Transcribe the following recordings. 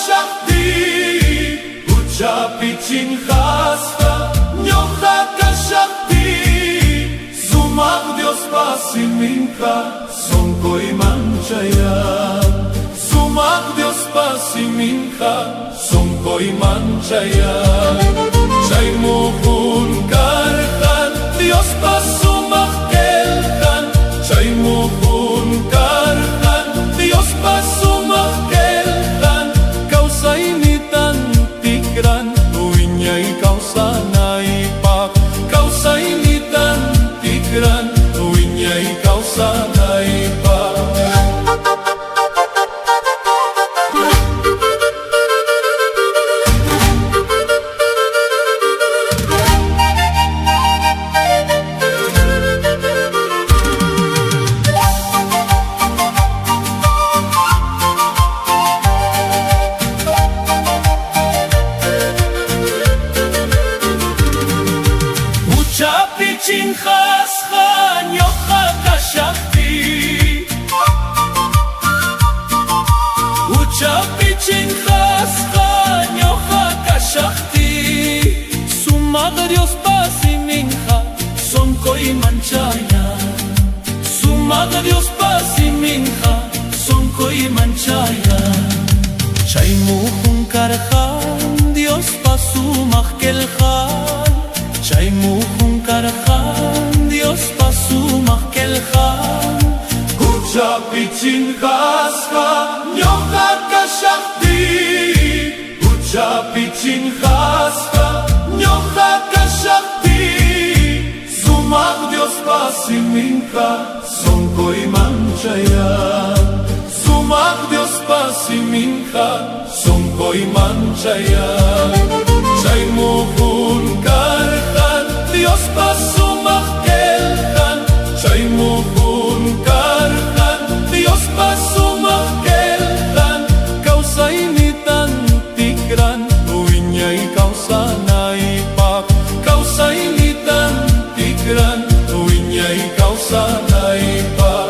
Shakti, ucapin khasta, nyoha ka Shakti, sumak Dios pasiminka, sonkoy manchaya. Sumak Dios pasiminka, sonkoy manchaya. Chay muhun karhan, Dios pasumakkelhan, chay muhun karhan, Dios pasumakkelhan. Kausay nitan tikran, uwinyay kausanay pak. Kausay nitan tikran, uwinyay kausanay pak. Ucapin khascha, nyoha ka Shakti, ucapin khascha, nyoha ka Shakti. Sumak Dios pasiminka, sonkoy manchaya. Sumak Dios pasiminka, sonkoy manchaya. Chay muhun karhan, Dios pasumakkelhan, chay muhun karhan, Dios pasumakkelhan. Ucapin khascha, nyoha ka Shakti, ucapin khascha, nyoha ka Shakti. Sumak Dios pasiminka, sonkoy manchaya. Sumak Dios pasiminka, sonkoy manchaya. Chay muhun karhan, Dios pasumakkelhan, chay muhun karhan, Dios pasumakkelhan. Kausay nitan tikran, uwinyay kausanay pak. Kausay nitan tikran, uwinyay kausanay pak.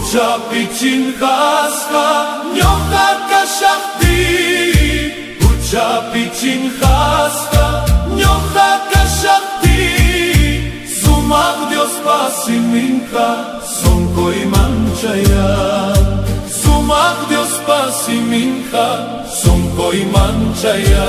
Ucapin khascha, nyoha ka Shakti, ucapin khascha, nyoha ka Shakti. Sumak Dios pasiminka, sonkoy manchaya. Sumak Dios pasiminka, sonkoy manchaya.